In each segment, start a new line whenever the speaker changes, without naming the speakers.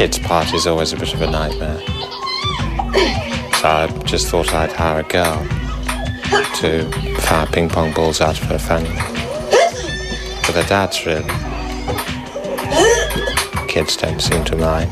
Kids' party's always a bit of a nightmare. So I just thought I'd hire a girl to fire ping pong balls out for a family. For the dads, really. Kids don't seem to mind.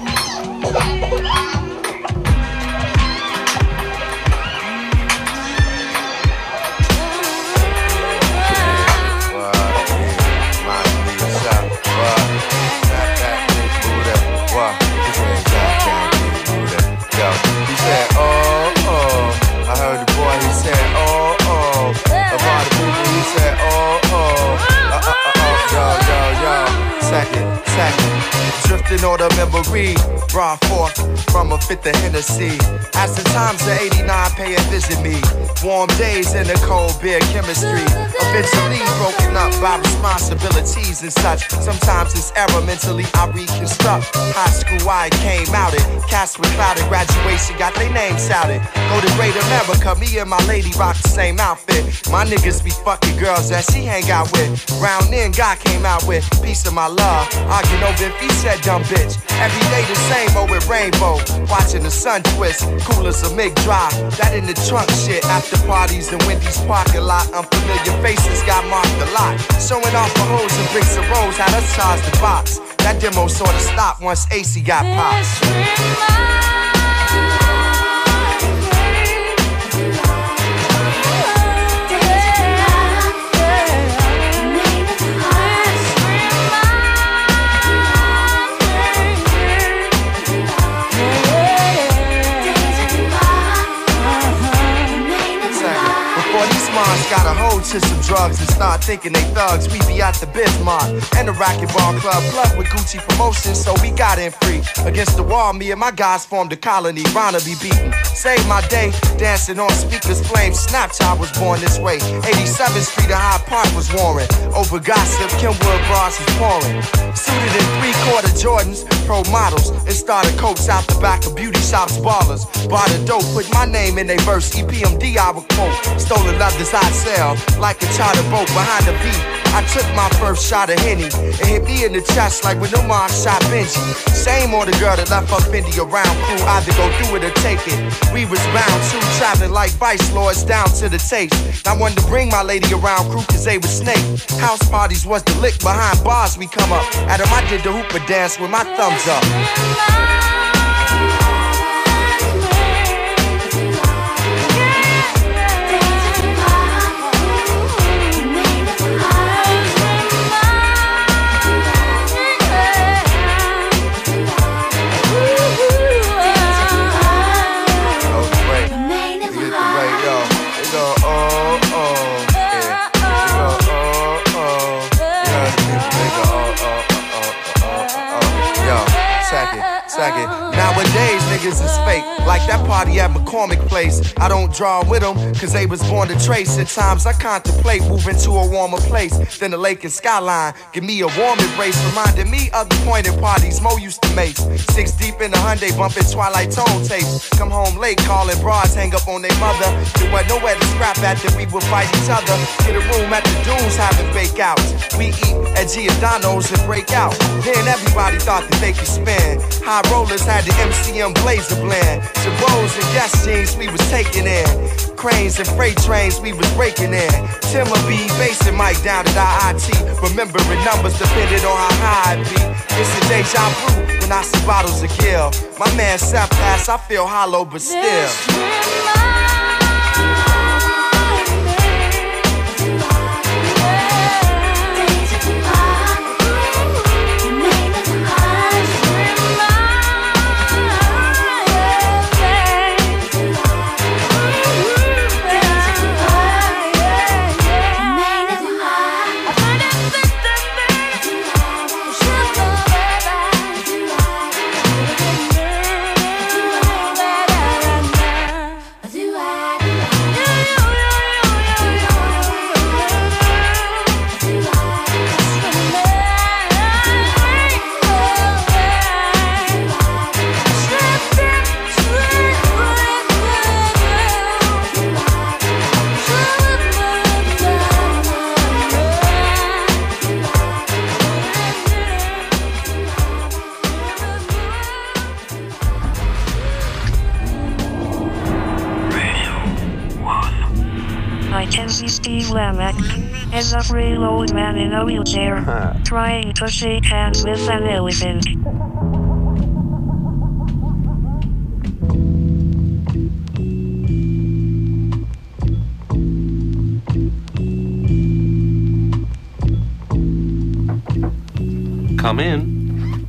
Drifting on the memory, brought forth from a fifth of Hennessy. As the times of 89 pay and visit me, warm days in the cold beer chemistry. Eventually broken up by responsibilities and such. Sometimes it's error mentally I reconstruct. High school I came out it. Cast with clouded graduation, got their names shouted. Go to Great America, me and my lady rock the same outfit. My niggas be fucking girls that she hang out with. Round in, God came out with piece of my love. Arguing over if he said dumb bitch. Every day the same old with rainbow. Watching the sun twist, cool as a MiG drive. That in the trunk shit. After parties in Wendy's parking lot. Unfamiliar faces got marked a lot. Showing off the hoes and bricks and rolls. Had us charge the box. That demo sorta stopped once AC got popped. Got a hold to some drugs and start thinking they thugs. We be at the Bismarck and the racquetball club, plug with Gucci promotion, so we got in free. Against the wall, me and my guys formed a colony. Ronna be beaten. Saved my day, dancing on speakers, flames. Snapchat was born this way. 87th Street and Hyde Park was warring. Over gossip, Kenwood bras was pouring. Suited in 3/4 Jordans, pro models, and started coats out the back of beauty shops, ballers. Bought a dope, put my name in they verse. EPMD I would quote. Stolen leathers I'd sell like a charter boat behind the beat. I took my first shot of Henny. It hit me in the chest like when Omar shot Benji. Same on the girl that left her Fendi around crew. Either go through it or take it. We was bound to traveling like vice lords down to the taste. I wanted to bring my lady around crew cause they was snake. House parties was the lick behind bars we come up. At 'em I did the hooper dance with my thumbs up. Nowadays, niggas is fake. Like that party at McCormick Place. I don't draw with them, cause they was born to trace. At times I contemplate moving to a warmer place than the lake and skyline. Give me a warm embrace, reminding me of the pointed parties Mo used to make. 6 deep in the Hyundai, bumping Twilight Tone tapes. Come home late, calling bras, hang up on their mother. There wasn't nowhere to scrap at, that we would fight each other. Get a room at the dunes, having fake outs. We eat at Giordano's and break out. Then everybody thought that they could spin. High rollers had the MCM Blazer blend. Jabos and gas jeans we was taking in. Cranes and freight trains we was breaking in. Timber B, bass and mic down at IIT. Remembering numbers depended on how high it be. It's a deja vu when I see bottles of kill. My man Seth Pass, I feel hollow but still.
Mackenzie Steve Lamech is a frail old man in a wheelchair trying to shake hands with an elephant.
Come in.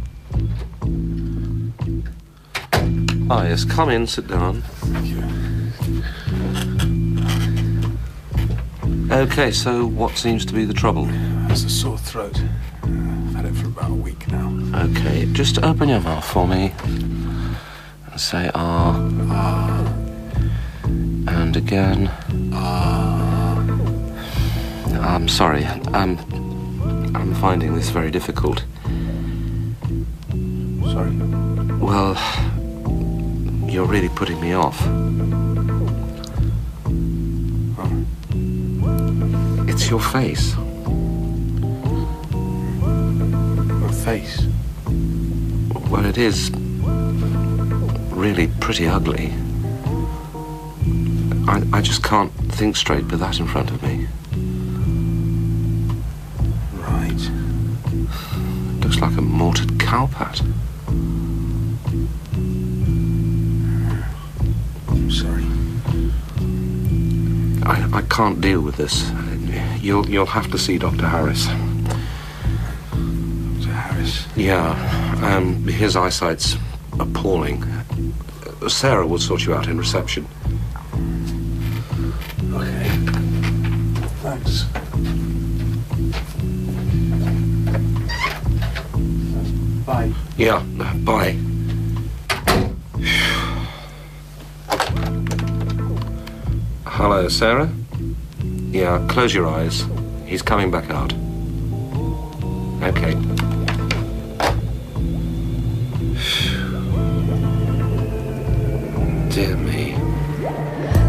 Ah, yes, come in, sit down.
Thank you.
Okay, so what seems to be the trouble?
It's a sore throat. I've had it for about a week now.
Okay, just open your mouth for me. And say ah.
Ah.
And again.
Ah.
I'm sorry. I'm finding this very difficult.
Sorry?
Well, you're really putting me off.
Oh.
It's your face.
My face?
Well, it is really pretty ugly. I just can't think straight with that in front of me.
Right.
Looks like a mortared cowpat.
I'm sorry.
I can't deal with this. You'll have to see Dr. Harris.
Dr. Harris?
Yeah, his eyesight's appalling. Sarah will sort you out in reception.
Okay. Thanks. Bye.
Yeah, bye. Hello, Sarah? Yeah, close your eyes. He's coming back out. Okay. Dear me.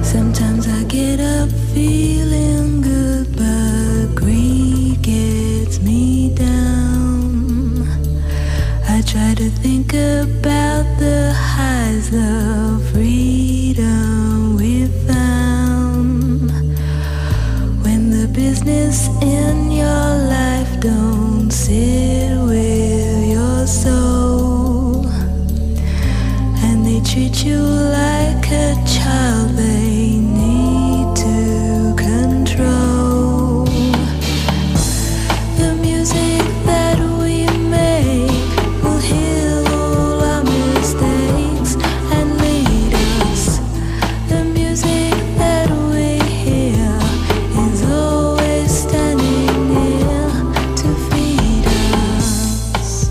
Sometimes I get up feeling good, but greed gets me down. I try to think about the highs of freedom we found. When the business in your life don't sit with your soul, and they treat you like a child they need to control. The music that we make will heal all our mistakes and lead us. The music that we hear is always standing near to feed us.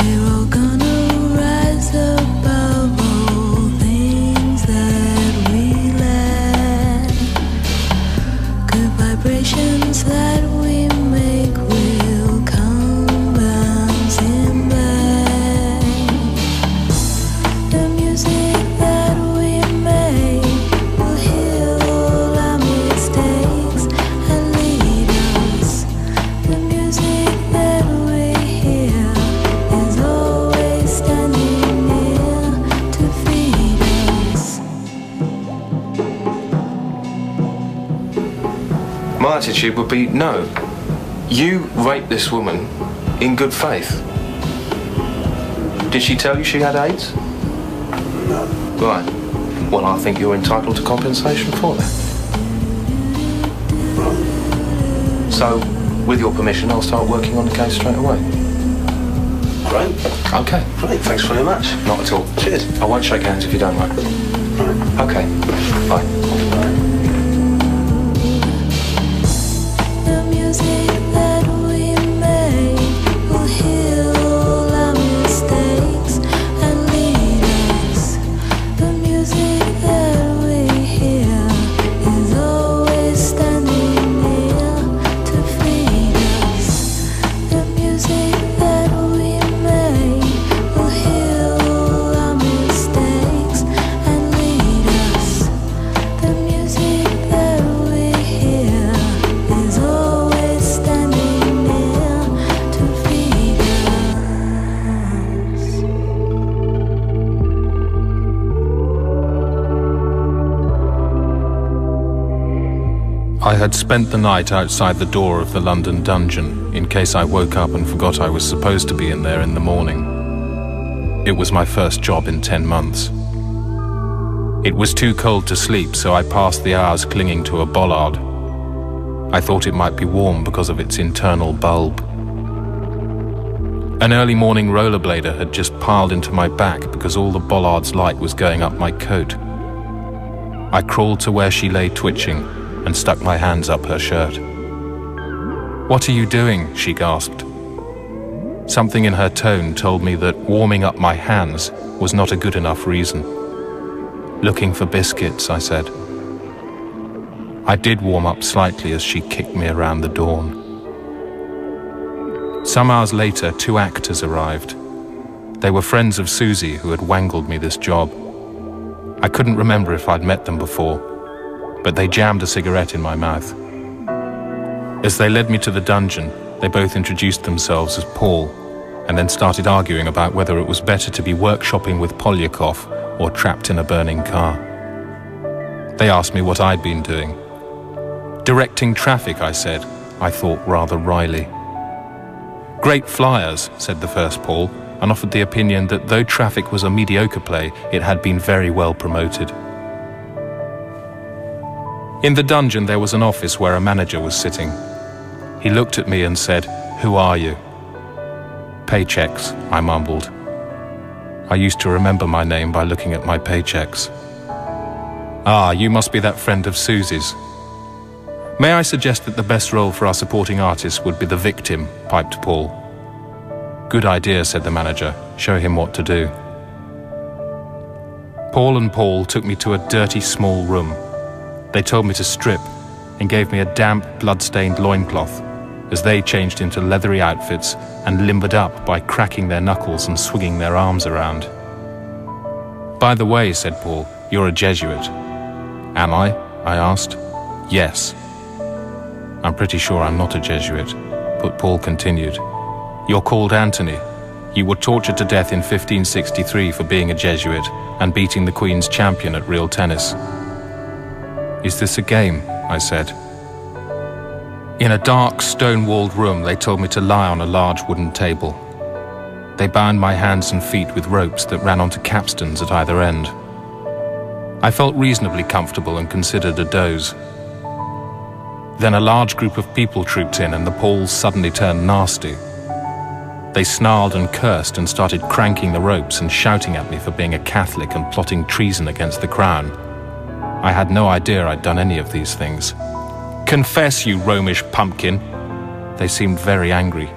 We're all gonna rise above all things that we lack. Good vibrations that we make will come bouncing back. The music that we make will heal all our mistakes and lead us. The music that we hear is always standing near to feed us.
My attitude would be no. You raped this woman in good faith. Did she tell you she had AIDS?
No.
Right. Well, I think you're entitled to compensation for that.
Right.
So, with your permission, I'll start working on the case straight away.
Great.
Okay.
Great. Thanks very much.
Not at all.
Cheers.
I won't shake hands if you don't like.
Right.
Okay. Bye.
The music that we make will heal all our mistakes and lead us. The music that we hear is always standing near to feed us. The music that we make will heal all our mistakes and lead us. The music that we hear is always standing near to feed us.
had spent the night outside the door of the London dungeon in case I woke up and forgot I was supposed to be in there in the morning. It was my first job in 10 months. It was too cold to sleep, so I passed the hours clinging to a bollard. I thought it might be warm because of its internal bulb. An early morning rollerblader had just piled into my back because all the bollard's light was going up my coat. I crawled to where she lay twitching and stuck my hands up her shirt. "What are you doing?" she gasped. Something in her tone told me that warming up my hands was not a good enough reason. "Looking for biscuits," I said. I did warm up slightly as she kicked me around the dawn. Some hours later, 2 actors arrived. They were friends of Susie, who had wangled me this job. I couldn't remember if I'd met them before, but they jammed a cigarette in my mouth. As they led me to the dungeon, they both introduced themselves as Paul, and then started arguing about whether it was better to be workshopping with Polyakov or trapped in a burning car. They asked me what I'd been doing. "Directing traffic," I said, I thought rather wryly. "Great flyers," said the first Paul, and offered the opinion that though Traffic was a mediocre play, it had been very well promoted. In the dungeon there was an office where a manager was sitting. He looked at me and said, "Who are you?" "Paychecks," I mumbled. I used to remember my name by looking at my paychecks. "Ah, you must be that friend of Susie's." "May I suggest that the best role for our supporting artist would be the victim," piped Paul. "Good idea," said the manager. "Show him what to do." Paul and Paul took me to a dirty small room. They told me to strip and gave me a damp, blood-stained loincloth as they changed into leathery outfits and limbered up by cracking their knuckles and swinging their arms around. "By the way," said Paul, "you're a Jesuit." "Am I?" I asked. "Yes." "I'm pretty sure I'm not a Jesuit," but Paul continued. "You're called Anthony. You were tortured to death in 1563 for being a Jesuit and beating the Queen's champion at real tennis." "Is this a game?" I said. In a dark, stone-walled room, they told me to lie on a large wooden table. They bound my hands and feet with ropes that ran onto capstans at either end. I felt reasonably comfortable and considered a doze. Then a large group of people trooped in and the poles suddenly turned nasty. They snarled and cursed and started cranking the ropes and shouting at me for being a Catholic and plotting treason against the crown. I had no idea I'd done any of these things. "Confess, you Romish pumpkin!" They seemed very angry.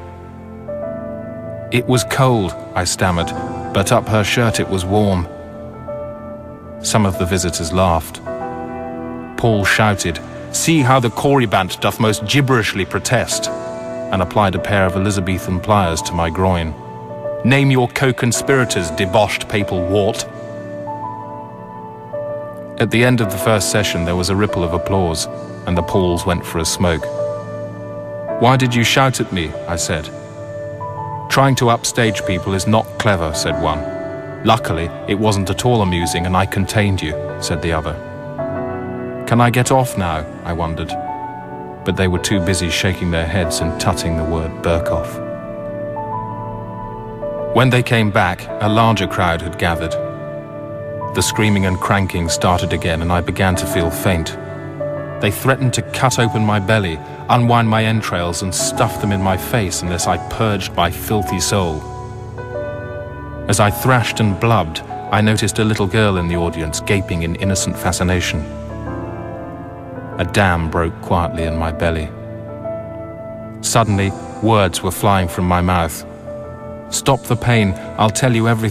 "It was cold," I stammered, "but up her shirt it was warm." Some of the visitors laughed. Paul shouted, "See how the Corybant doth most gibberishly protest," and applied a pair of Elizabethan pliers to my groin. "Name your co-conspirators, deboshed papal wart." At the end of the first session there was a ripple of applause, and the Pauls went for a smoke. "Why did you shout at me?" I said. "Trying to upstage people is not clever," said one. "Luckily, it wasn't at all amusing and I contained you," said the other. "Can I get off now?" I wondered. But they were too busy shaking their heads and tutting the word Berkoff. When they came back, a larger crowd had gathered. The screaming and cranking started again and I began to feel faint. They threatened to cut open my belly, unwind my entrails and stuff them in my face unless I purged my filthy soul. As I thrashed and blubbed, I noticed a little girl in the audience gaping in innocent fascination. A dam broke quietly in my belly. Suddenly, words were flying from my mouth. "Stop the pain, I'll tell you everything."